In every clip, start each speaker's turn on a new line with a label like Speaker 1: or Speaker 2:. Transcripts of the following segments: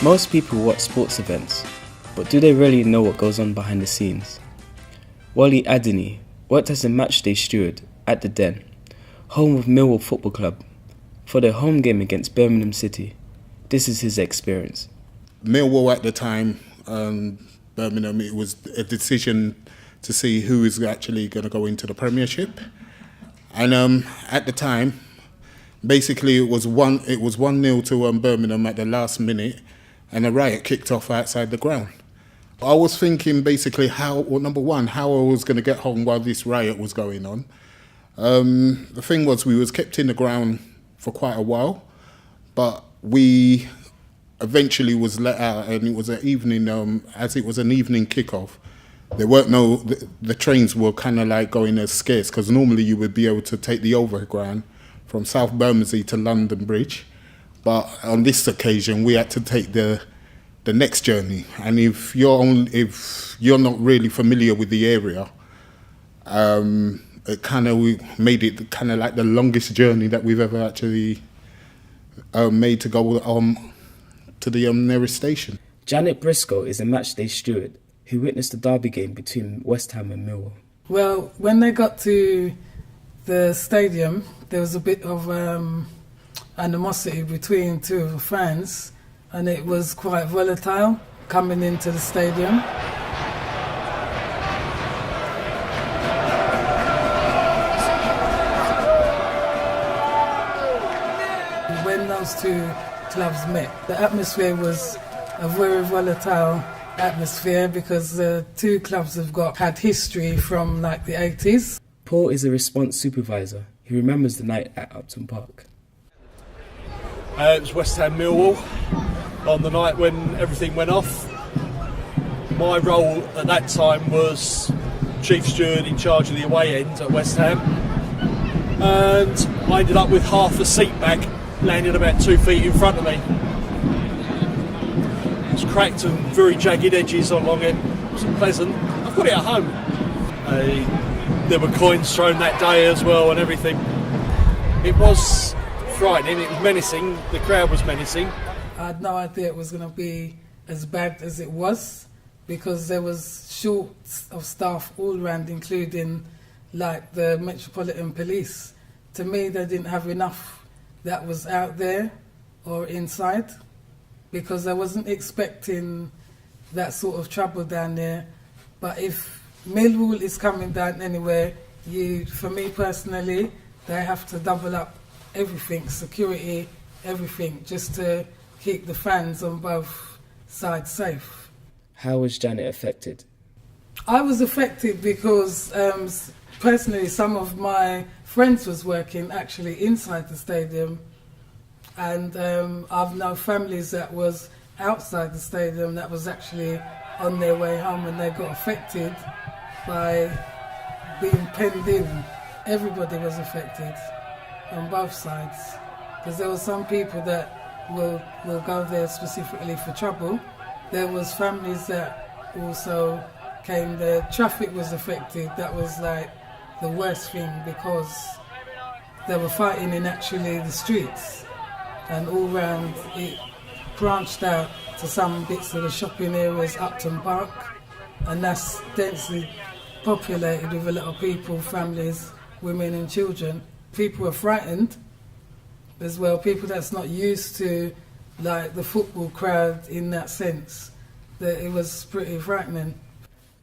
Speaker 1: Most people watch sports events, but do they really know what goes on behind the scenes? Wale Adeniyi worked as a matchday steward at the Den, home of Millwall Football Club, for their home game against Birmingham City. This is his experience.
Speaker 2: Millwall at the time, Birmingham, it was a decision to see who is actually going to go into the Premiership. And at the time, basically it was 1-0 to Birmingham at the last minute, and a riot kicked off outside the ground. I was thinking basically number one, how I was going to get home while this riot was going on. The thing was, we was kept in the ground for quite a while, but we eventually was let out, and it was an evening, as it was an evening kickoff. There weren't the trains were kind of like going as scarce, because normally you would be able to take the overground from South Bermondsey to London Bridge. But on this occasion, we had to take the next journey. And if you're not really familiar with the area, it kind of made it kind of like the longest journey that we've ever actually made to go to the nearest station.
Speaker 1: Janet Brisco is a matchday steward who witnessed the derby game between West Ham and Millwall.
Speaker 3: Well, when they got to the stadium, there was a bit of animosity between two of the fans, and it was quite volatile coming into the stadium. When those two clubs met, the atmosphere was a very volatile atmosphere, because the two clubs have had history from like the 80s.
Speaker 1: Paul is a response supervisor. He remembers the night at Upton Park.
Speaker 4: It was West Ham Millwall on the night when everything went off. My role at that time was chief steward in charge of the away end at West Ham, and I ended up with half a seat back landing about 2 feet in front of me. It was cracked and very jagged edges along it. It wasn't pleasant. I've got it at home. There were coins thrown that day as well and everything. It was frightening, it was menacing, the crowd was menacing.
Speaker 3: I had no idea it was going to be as bad as it was, because there was short of staff all around, including like the Metropolitan Police. To me, they didn't have enough that was out there or inside, because I wasn't expecting that sort of trouble down there. But if Millwall is coming down anywhere, for me personally, they have to double up everything, security, everything, just to keep the fans on both sides safe.
Speaker 1: How was Janet affected?
Speaker 3: I was affected because personally some of my friends was working actually inside the stadium, and I've known families that was outside the stadium that was actually on their way home, and they got affected by being penned in. Everybody was affected on both sides, because there were some people that will go there specifically for trouble. There was families that also came there. Traffic was affected. That was like the worst thing, because they were fighting in actually the streets, and all round it branched out to some bits of the shopping areas, Upton Park, and that's densely populated with a lot of people, families, women and children. People were frightened as well, people that's not used to like the football crowd in that sense, that it was pretty frightening.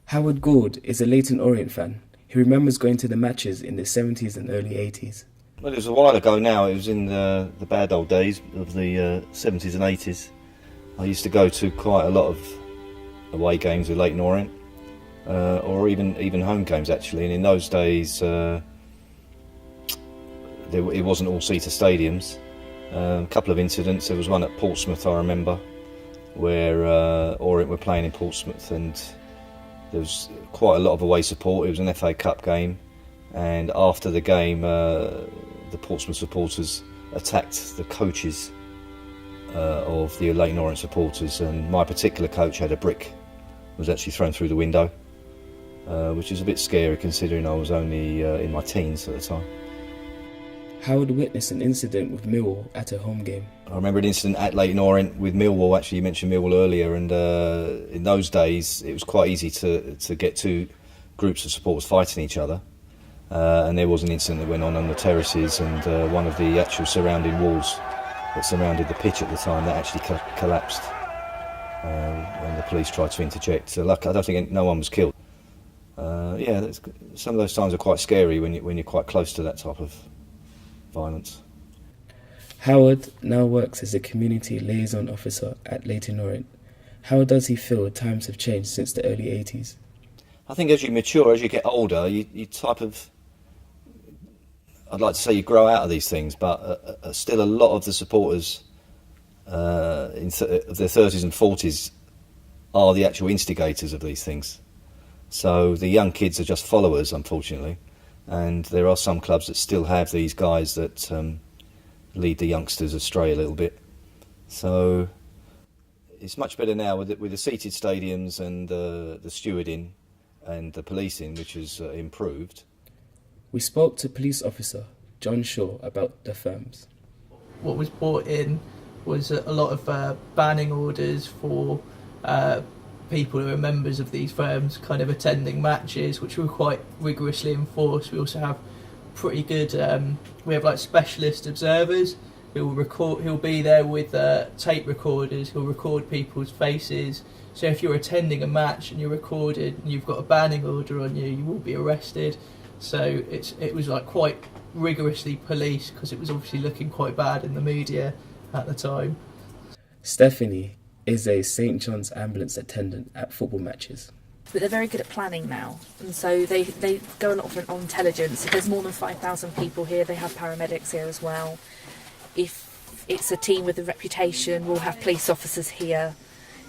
Speaker 1: Howard Gould is a Leyton Orient fan. He remembers going to the matches in the 70s and early 80s.
Speaker 5: Well, it was a while ago now. It was in the bad old days of the 70s and 80s. I used to go to quite a lot of away games with Leyton Orient, or even home games actually. And in those days, it wasn't all-seater stadiums. A couple of incidents. There was one at Portsmouth, I remember, where Orient were playing in Portsmouth, and there was quite a lot of away support. It was an FA Cup game, and after the game, the Portsmouth supporters attacked the coaches of the Leyton Orient supporters, and my particular coach had a brick, was actually thrown through the window, which is a bit scary considering I was only in my teens at the time.
Speaker 1: Howard witnessed an incident with Millwall at a home game.
Speaker 5: I remember an incident at Leyton Orient with Millwall. Actually, you mentioned Millwall earlier, and in those days it was quite easy to get two groups of supporters fighting each other. And there was an incident that went on the terraces, and one of the actual surrounding walls that surrounded the pitch at the time, that actually collapsed. And the police tried to interject. So luckily, I don't think no one was killed. Some of those times are quite scary when you're quite close to that type of violence.
Speaker 1: Howard now works as a community liaison officer at Leyton Orient. How does he feel times have changed since the early 80s?
Speaker 5: I think as you mature, as you get older, you type of, I'd like to say you grow out of these things, but still a lot of the supporters of their 30s and 40s are the actual instigators of these things. So the young kids are just followers, unfortunately, and there are some clubs that still have these guys that lead the youngsters astray a little bit. So it's much better now with the seated stadiums and the stewarding and the policing, which has improved.
Speaker 1: We spoke to police officer John Shaw about the firms.
Speaker 6: What was brought in was a lot of banning orders for people who are members of these firms kind of attending matches, which were quite rigorously enforced. We also have pretty good, we have like specialist observers who'll be there with tape recorders, who'll record people's faces. So if you're attending a match and you're recorded and you've got a banning order on you, you will be arrested. So it was like quite rigorously policed, because it was obviously looking quite bad in the media at the time.
Speaker 1: Stephanie is a St John's ambulance attendant at football matches.
Speaker 7: But they're very good at planning now, and so they go a lot on intelligence. If there's more than 5,000 people here, they have paramedics here as well. If it's a team with a reputation, we'll have police officers here.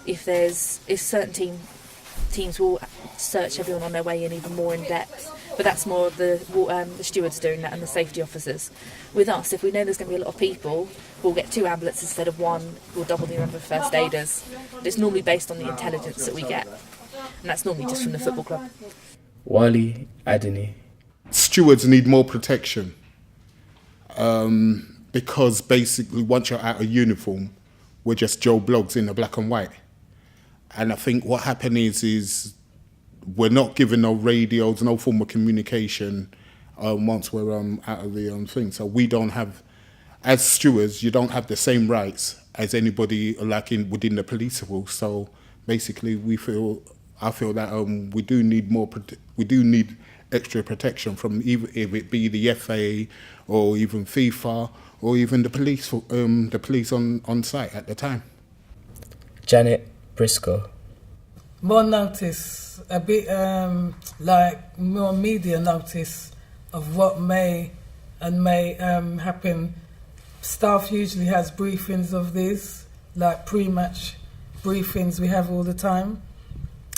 Speaker 7: If certain teams will search everyone on their way in even more in depth, but that's more the stewards doing that and the safety officers. With us, if we know there's going to be a lot of people, we'll get 2 ambulances instead of 1. We'll double the number of first aiders. But it's normally based on the intelligence that we get, and that's normally just from the football club.
Speaker 1: Wale Adeniyi.
Speaker 2: Stewards need more protection because basically once you're out of uniform, we're just Joe Bloggs in the black and white. And I think what happened is we're not given no radios, no form of communication once we're out of the thing. So we don't have, as stewards, you don't have the same rights as anybody like within the police force. So basically, I feel that we do need extra protection from either if it be the FA or even FIFA or even the police on site at the time.
Speaker 1: Janet Brisco.
Speaker 3: More notice, a bit like more media notice of what may happen. Staff usually has briefings of these, like pre-match briefings we have all the time.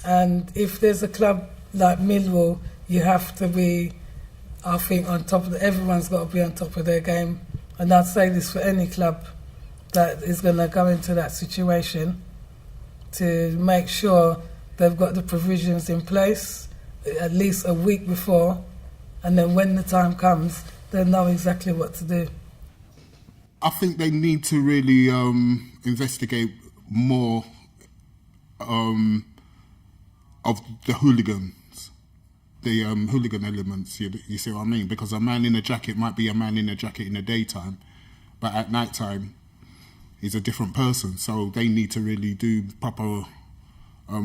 Speaker 3: And if there's a club like Millwall, you have to be, I think, on top of everyone's got to be on top of their game. And I'd say this for any club that is going to go into that situation, to make sure they've got the provisions in place at least a week before, and then when the time comes, they'll know exactly what to do.
Speaker 2: I think they need to really investigate more of the hooligans, the hooligan elements, you see what I mean? Because a man in a jacket might be a man in a jacket in the daytime, but at night time, he's a different person. So they need to really do proper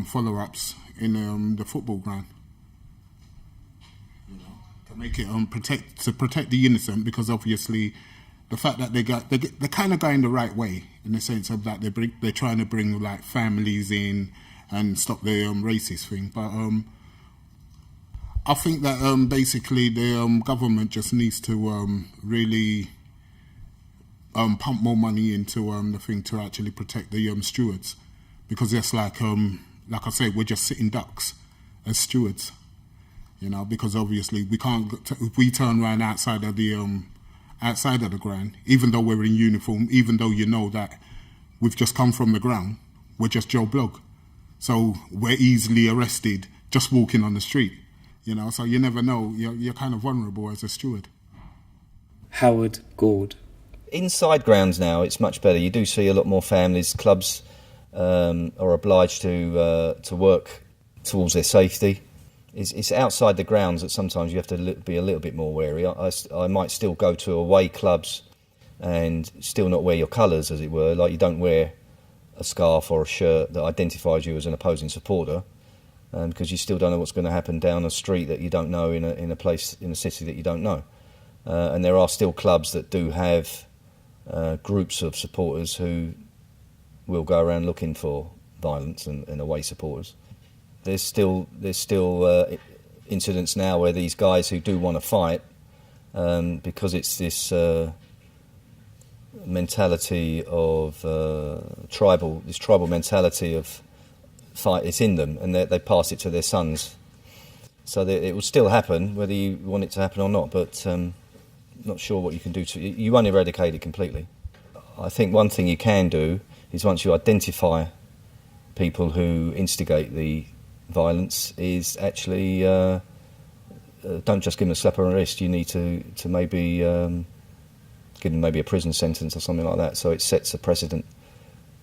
Speaker 2: follow-ups in the football ground, to make it protect the innocent. Because obviously, the fact that they're kind of going the right way in the sense of that they're trying to bring like families in and stop the racist thing. But I think that basically the government just needs to really pump more money into the thing to actually protect the stewards, because it's like I say, we're just sitting ducks as stewards, because obviously we can't. If we turn around outside of the ground, even though we're in uniform, even though you know that we've just come from the ground, we're just Joe Blogg, so we're easily arrested just walking on the street. So you never know. You're kind of vulnerable as a steward.
Speaker 1: Howard Gould.
Speaker 5: Inside grounds now, it's much better. You do see a lot more families. Clubs are obliged to work towards their safety. It's outside the grounds that sometimes you have to be a little bit more wary. I might still go to away clubs and still not wear your colours, as it were. Like, you don't wear a scarf or a shirt that identifies you as an opposing supporter, because you still don't know what's going to happen down a street that you don't know in a place in a city that you don't know. And there are still clubs that do have groups of supporters who will go around looking for violence and away supporters. There's still incidents now where these guys who do want to fight, because it's this mentality of tribal mentality of fight, it's in them, and they pass it to their sons. So it will still happen, whether you want it to happen or not, but not sure what you can do you won't eradicate it completely. I think one thing you can do is, once you identify people who instigate the violence, is actually don't just give them a slap on the wrist. You need to maybe give them maybe a prison sentence or something like that, so it sets a precedent,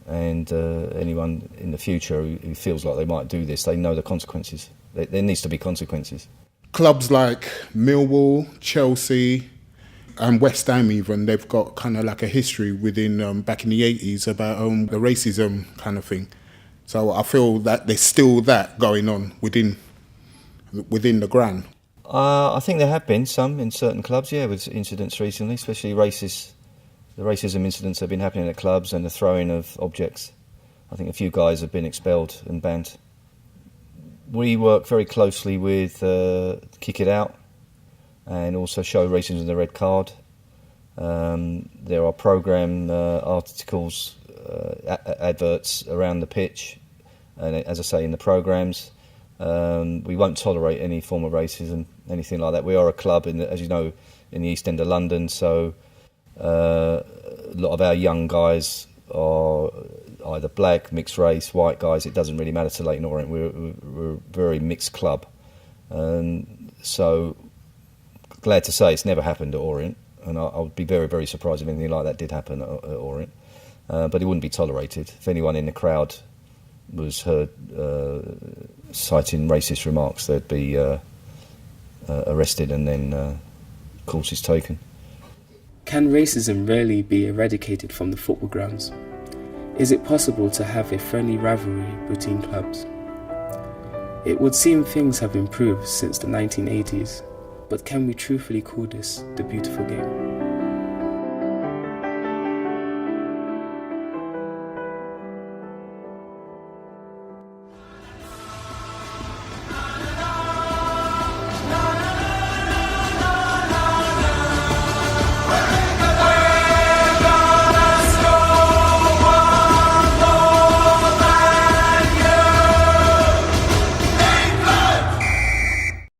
Speaker 5: and anyone in the future who feels like they might do this, they know the consequences. There needs to be consequences.
Speaker 2: Clubs like Millwall, Chelsea and West Ham even, they've got kind of like a history within back in the 80s about the racism kind of thing. So I feel that there's still that going on within the ground.
Speaker 5: I think there have been some in certain clubs, yeah, with incidents recently, especially the racism incidents have been happening at clubs, and the throwing of objects. I think a few guys have been expelled and banned. We work very closely with Kick It Out, and also Show Racism the Red Card. There are programme articles, adverts around the pitch, and as I say, in the programmes. We won't tolerate any form of racism, anything like that. We are a club, as you know, in the East End of London, so a lot of our young guys are either black, mixed race, white guys. It doesn't really matter to Leyton Orient. We're a very mixed club. So glad to say it's never happened at Orient, and I would be very, very surprised if anything like that did happen at Orient. But it wouldn't be tolerated. If anyone in the crowd was heard citing racist remarks, they'd be arrested and then courses taken.
Speaker 1: Can racism really be eradicated from the football grounds? Is it possible to have a friendly rivalry between clubs? It would seem things have improved since the 1980s, but can we truthfully call this the beautiful game?